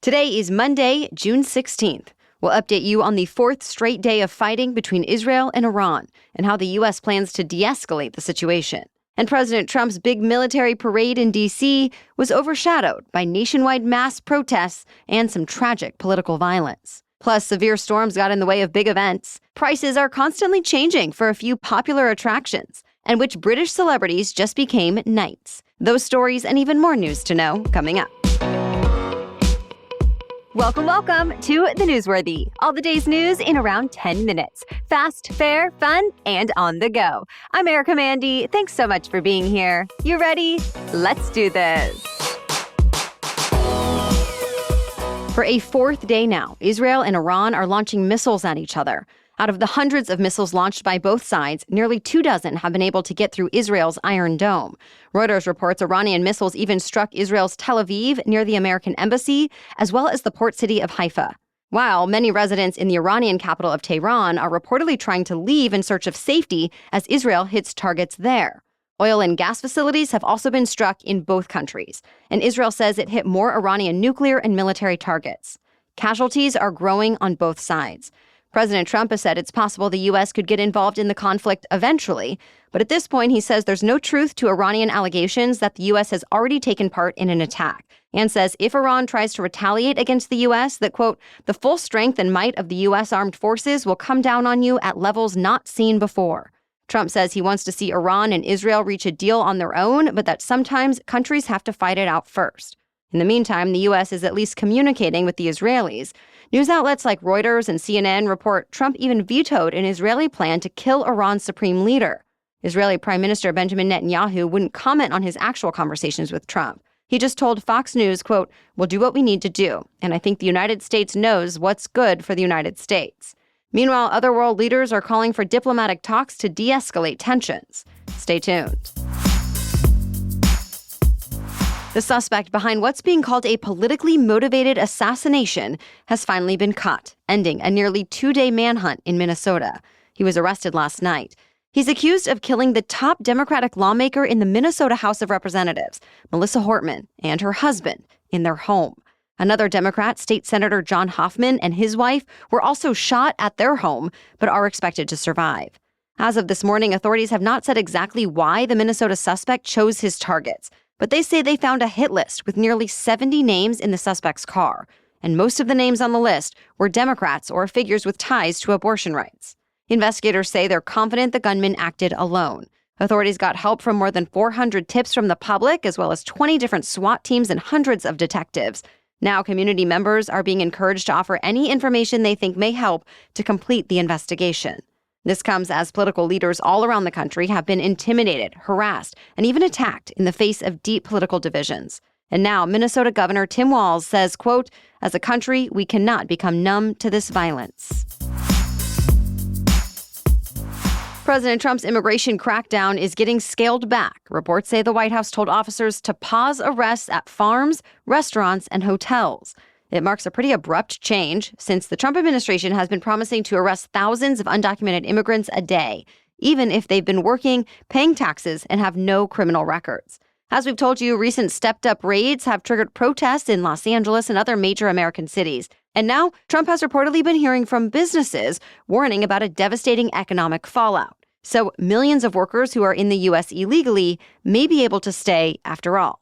Today is Monday, June 16th. We'll update you on the fourth straight day of fighting between Israel and Iran and how the U.S. plans to de-escalate the situation. And President Trump's big military parade in D.C. was overshadowed by nationwide mass protests and some tragic political violence. Plus, severe storms got in the way of big events. Prices are constantly changing for a few popular attractions, and which British celebrities just became knights. Those stories and even more news to know coming up. Welcome to The Newsworthy. All the day's news in around 10 minutes. Fast, fair, fun, and on the go. I'm Erica Mandy. Thanks so much for being here. You ready? Let's do this. For a fourth day now, Israel and Iran are launching missiles at each other. Out of the hundreds of missiles launched by both sides, nearly 24 have been able to get through Israel's Iron Dome. Reuters reports Iranian missiles even struck Israel's Tel Aviv near the American embassy, as well as the port city of Haifa. While many residents in the Iranian capital of Tehran are reportedly trying to leave in search of safety as Israel hits targets there. Oil and gas facilities have also been struck in both countries, and Israel says it hit more Iranian nuclear and military targets. Casualties are growing on both sides. President Trump has said it's possible the U.S. could get involved in the conflict eventually, but at this point he says there's no truth to Iranian allegations that the U.S. has already taken part in an attack, and says if Iran tries to retaliate against the U.S., that, quote, the full strength and might of the U.S. armed forces will come down on you at levels not seen before. Trump says he wants to see Iran and Israel reach a deal on their own, but that sometimes countries have to fight it out first. In the meantime, the U.S. is at least communicating with the Israelis. News outlets like Reuters and CNN report Trump even vetoed an Israeli plan to kill Iran's supreme leader. Israeli Prime Minister Benjamin Netanyahu wouldn't comment on his actual conversations with Trump. He just told Fox News, quote, we'll do what we need to do, and I think the United States knows what's good for the United States. Meanwhile, other world leaders are calling for diplomatic talks to de-escalate tensions. Stay tuned. The suspect behind what's being called a politically motivated assassination has finally been caught, ending a nearly 2-day manhunt in Minnesota. He was arrested last night. He's accused of killing the top Democratic lawmaker in the Minnesota House of Representatives, Melissa Hortman, and her husband in their home. Another Democrat, State Senator John Hoffman, and his wife were also shot at their home, but are expected to survive. As of this morning, authorities have not said exactly why the Minnesota suspect chose his targets, but they say they found a hit list with nearly 70 names in the suspect's car, and most of the names on the list were Democrats or figures with ties to abortion rights. Investigators say they're confident the gunman acted alone. Authorities got help from more than 400 tips from the public, as well as 20 different SWAT teams and hundreds of detectives. Now, community members are being encouraged to offer any information they think may help to complete the investigation. This comes as political leaders all around the country have been intimidated, harassed, and even attacked in the face of deep political divisions. And now, Minnesota Governor Tim Walz says, quote, as a country, we cannot become numb to this violence. President Trump's immigration crackdown is getting scaled back. Reports say the White House told officers to pause arrests at farms, restaurants, and hotels. It marks a pretty abrupt change since the Trump administration has been promising to arrest thousands of undocumented immigrants a day, even if they've been working, paying taxes, and have no criminal records. As we've told you, recent stepped-up raids have triggered protests in Los Angeles and other major American cities. And now, Trump has reportedly been hearing from businesses warning about a devastating economic fallout. So millions of workers who are in the U.S. illegally may be able to stay after all.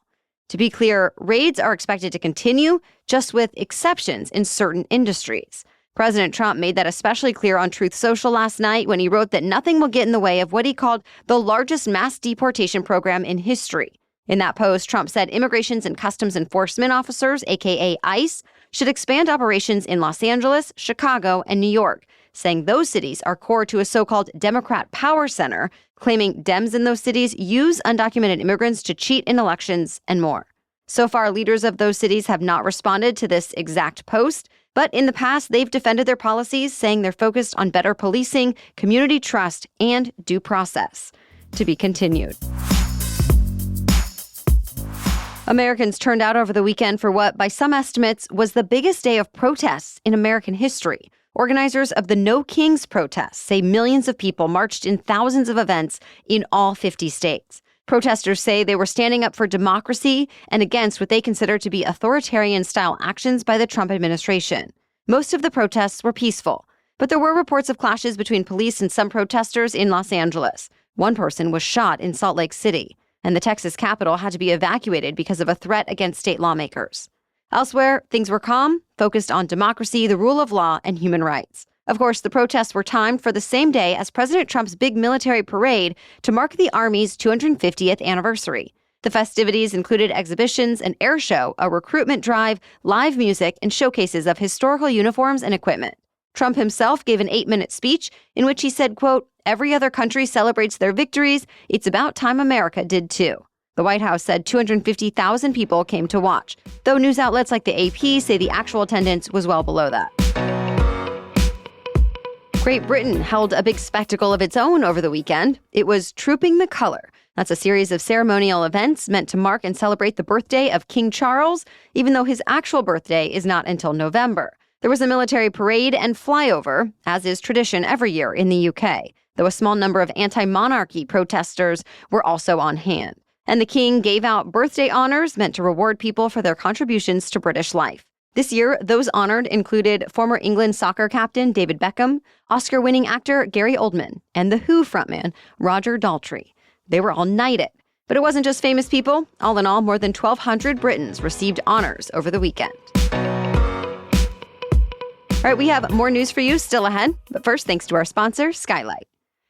To be clear, raids are expected to continue, just with exceptions in certain industries. President Trump made that especially clear on Truth Social last night when he wrote that nothing will get in the way of what he called the largest mass deportation program in history. In that post, Trump said Immigrations and Customs Enforcement officers, aka ICE, should expand operations in Los Angeles, Chicago, and New York, saying those cities are core to a so-called Democrat power center, claiming Dems in those cities use undocumented immigrants to cheat in elections and more. So far, leaders of those cities have not responded to this exact post, but in the past, they've defended their policies, saying they're focused on better policing, community trust, and due process. To be continued. Americans turned out over the weekend for what, by some estimates, was the biggest day of protests in American history. Organizers of the No Kings protests say millions of people marched in thousands of events in all 50 states. Protesters say they were standing up for democracy and against what they consider to be authoritarian-style actions by the Trump administration. Most of the protests were peaceful, but there were reports of clashes between police and some protesters in Los Angeles. One person was shot in Salt Lake City, and the Texas Capitol had to be evacuated because of a threat against state lawmakers. Elsewhere, things were calm, focused on democracy, the rule of law, and human rights. Of course, the protests were timed for the same day as President Trump's big military parade to mark the Army's 250th anniversary. The festivities included exhibitions, an air show, a recruitment drive, live music, and showcases of historical uniforms and equipment. Trump himself gave an 8-minute speech in which he said, quote, "Every other country celebrates their victories. It's about time America did too." The White House said 250,000 people came to watch, though news outlets like the AP say the actual attendance was well below that. Great Britain held a big spectacle of its own over the weekend. It was Trooping the Colour. That's a series of ceremonial events meant to mark and celebrate the birthday of King Charles, even though his actual birthday is not until November. There was a military parade and flyover, as is tradition every year in the UK, though a small number of anti-monarchy protesters were also on hand. And the king gave out birthday honors meant to reward people for their contributions to British life. This year, those honored included former England soccer captain David Beckham, Oscar-winning actor Gary Oldman, and The Who frontman Roger Daltrey. They were all knighted. But it wasn't just famous people. All in all, more than 1,200 Britons received honors over the weekend. All right, we have more news for you still ahead. But first, thanks to our sponsor, Skylight.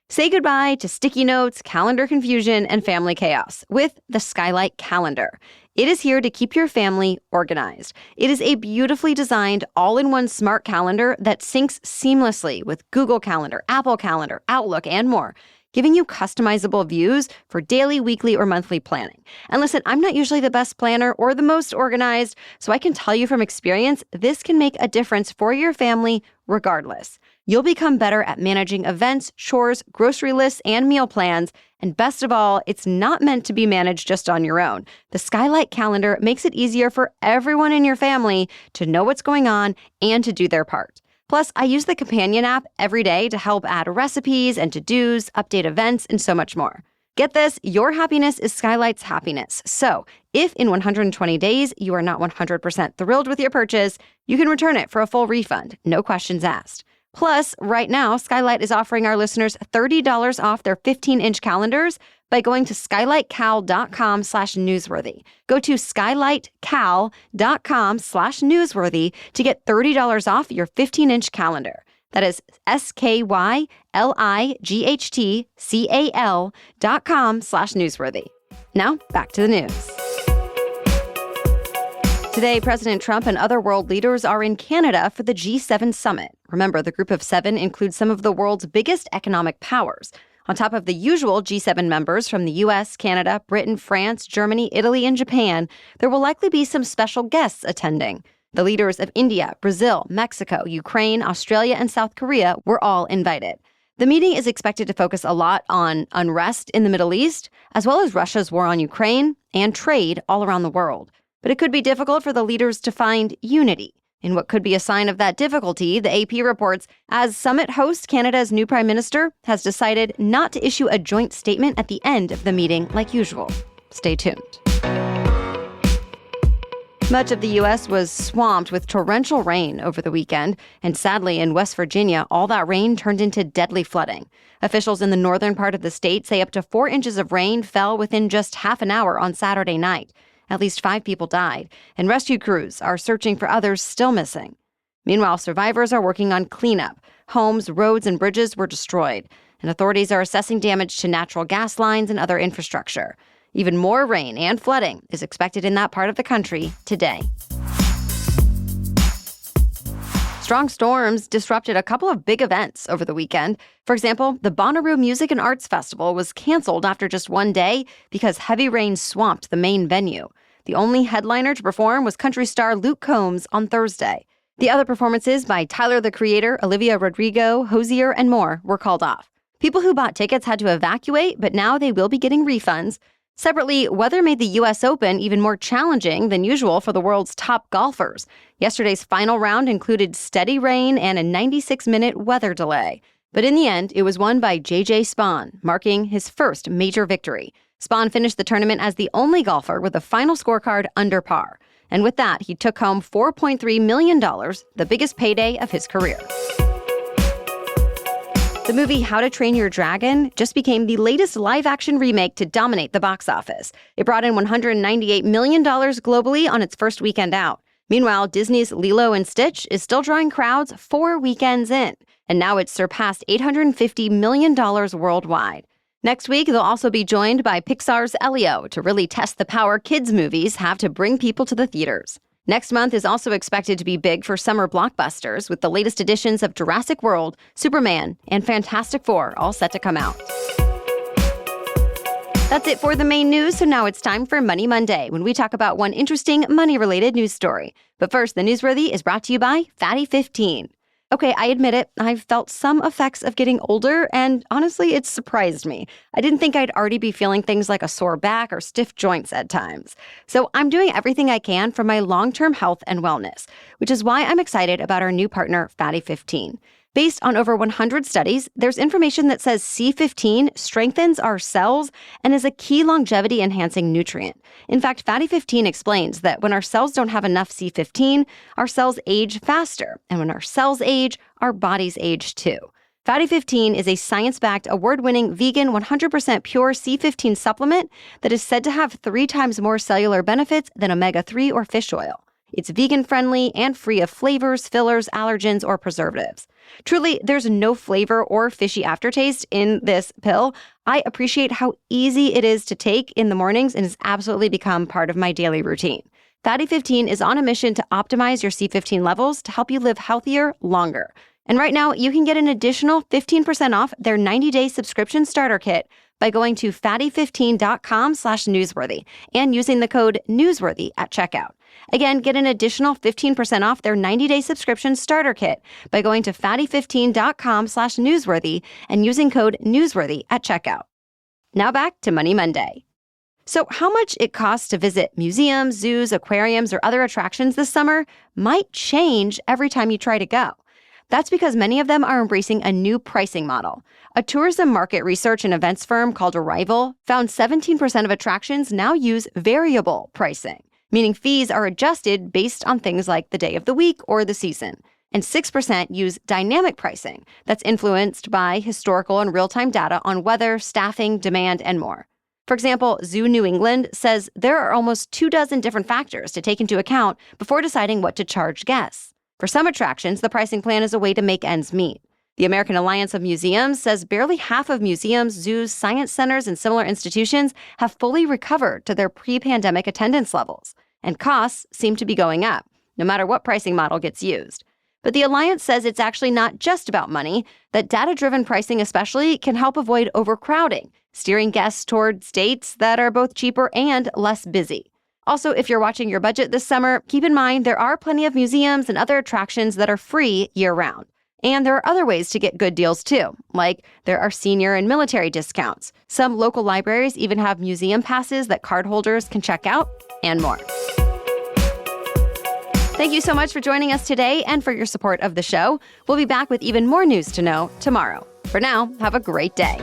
Say goodbye to sticky notes, calendar confusion, and family chaos with the Skylight calendar. It is here to keep your family organized. It is a beautifully designed, all-in-one smart calendar that syncs seamlessly with Google Calendar, Apple Calendar, Outlook, and more, giving you customizable views for daily, weekly, or monthly planning. And listen, I'm not usually the best planner or the most organized, so I can tell you from experience, this can make a difference for your family regardless. You'll become better at managing events, chores, grocery lists, and meal plans. And best of all, it's not meant to be managed just on your own. The Skylight calendar makes it easier for everyone in your family to know what's going on and to do their part. Plus, I use the companion app every day to help add recipes and to-dos, update events, and so much more. Get this, your happiness is Skylight's happiness. So, if in 120 days you are not 100% thrilled with your purchase, you can return it for a full refund, no questions asked. Plus, right now, Skylight is offering our listeners $30 off their 15-inch calendars by going to skylightcal.com/newsworthy. Go to skylightcal.com/newsworthy to get $30 off your 15-inch calendar. That is skylightcal.com/newsworthy. Now, back to the news. Today, President Trump and other world leaders are in Canada for the G7 summit. Remember, the group of 7 includes some of the world's biggest economic powers. On top of the usual G7 members from the U.S., Canada, Britain, France, Germany, Italy, and Japan, there will likely be some special guests attending. The leaders of India, Brazil, Mexico, Ukraine, Australia, and South Korea were all invited. The meeting is expected to focus a lot on unrest in the Middle East, as well as Russia's war on Ukraine and trade all around the world. But it could be difficult for the leaders to find unity. In what could be a sign of that difficulty, the AP reports, as summit host, Canada's new prime minister has decided not to issue a joint statement at the end of the meeting like usual. Stay tuned. Much of the U.S. was swamped with torrential rain over the weekend, and sadly, in West Virginia, all that rain turned into deadly flooding. Officials in the northern part of the state say up to 4 inches of rain fell within just half an hour on Saturday night. At least 5 people died, and rescue crews are searching for others still missing. Meanwhile, survivors are working on cleanup. Homes, roads, and bridges were destroyed, and authorities are assessing damage to natural gas lines and other infrastructure. Even more rain and flooding is expected in that part of the country today. Strong storms disrupted a couple of big events over the weekend. For example, the Bonnaroo Music and Arts Festival was canceled after just one day because heavy rain swamped the main venue. The only headliner to perform was country star Luke Combs on Thursday. The other performances by Tyler, the Creator, Olivia Rodrigo, Hozier, and more were called off. People who bought tickets had to evacuate, but now they will be getting refunds. Separately, weather made the U.S. Open even more challenging than usual for the world's top golfers. Yesterday's final round included steady rain and a 96-minute weather delay. But in the end, it was won by J.J. Spaun, marking his first major victory. Spaun finished the tournament as the only golfer with a final scorecard under par. And with that, he took home $4.3 million, the biggest payday of his career. The movie How to Train Your Dragon just became the latest live-action remake to dominate the box office. It brought in $198 million globally on its first weekend out. Meanwhile, Disney's Lilo and Stitch is still drawing crowds 4 weekends in, and now it's surpassed $850 million worldwide. Next week, they'll also be joined by Pixar's Elio to really test the power kids' movies have to bring people to the theaters. Next month is also expected to be big for summer blockbusters, with the latest editions of Jurassic World, Superman, and Fantastic Four all set to come out. That's it for the main news, so now it's time for Money Monday, when we talk about one interesting money-related news story. But first, the Newsworthy is brought to you by Fatty 15. Okay, I admit it, I've felt some effects of getting older, and honestly, it's surprised me. I didn't think I'd already be feeling things like a sore back or stiff joints at times. So I'm doing everything I can for my long-term health and wellness, which is why I'm excited about our new partner, Fatty 15. Based on over 100 studies, there's information that says C15 strengthens our cells and is a key longevity-enhancing nutrient. In fact, Fatty 15 explains that when our cells don't have enough C15, our cells age faster. And when our cells age, our bodies age too. Fatty 15 is a science-backed, award-winning, vegan, 100% pure C15 supplement that is said to have 3 times more cellular benefits than omega-3 or fish oil. It's vegan-friendly and free of flavors, fillers, allergens, or preservatives. Truly, there's no flavor or fishy aftertaste in this pill. I appreciate how easy it is to take in the mornings and has absolutely become part of my daily routine. Fatty 15 is on a mission to optimize your C15 levels to help you live healthier longer. And right now, you can get an additional 15% off their 90-day subscription starter kit by going to fatty15.com/newsworthy and using the code newsworthy at checkout. Again, get an additional 15% off their 90-day subscription starter kit by going to fatty15.com/newsworthy and using code newsworthy at checkout. Now back to Money Monday. So how much it costs to visit museums, zoos, aquariums, or other attractions this summer might change every time you try to go. That's because many of them are embracing a new pricing model. A tourism market research and events firm called Arrival found 17% of attractions now use variable pricing, meaning fees are adjusted based on things like the day of the week or the season. And 6% use dynamic pricing that's influenced by historical and real-time data on weather, staffing, demand, and more. For example, Zoo New England says there are almost 24 different factors to take into account before deciding what to charge guests. For some attractions, the pricing plan is a way to make ends meet. The American Alliance of Museums says barely half of museums, zoos, science centers, and similar institutions have fully recovered to their pre-pandemic attendance levels, and costs seem to be going up, no matter what pricing model gets used. But the Alliance says it's actually not just about money, that data-driven pricing especially can help avoid overcrowding, steering guests toward dates that are both cheaper and less busy. Also, if you're watching your budget this summer, keep in mind there are plenty of museums and other attractions that are free year-round. And there are other ways to get good deals too, like there are senior and military discounts. Some local libraries even have museum passes that cardholders can check out, and more. Thank you so much for joining us today and for your support of the show. We'll be back with even more news to know tomorrow. For now, have a great day.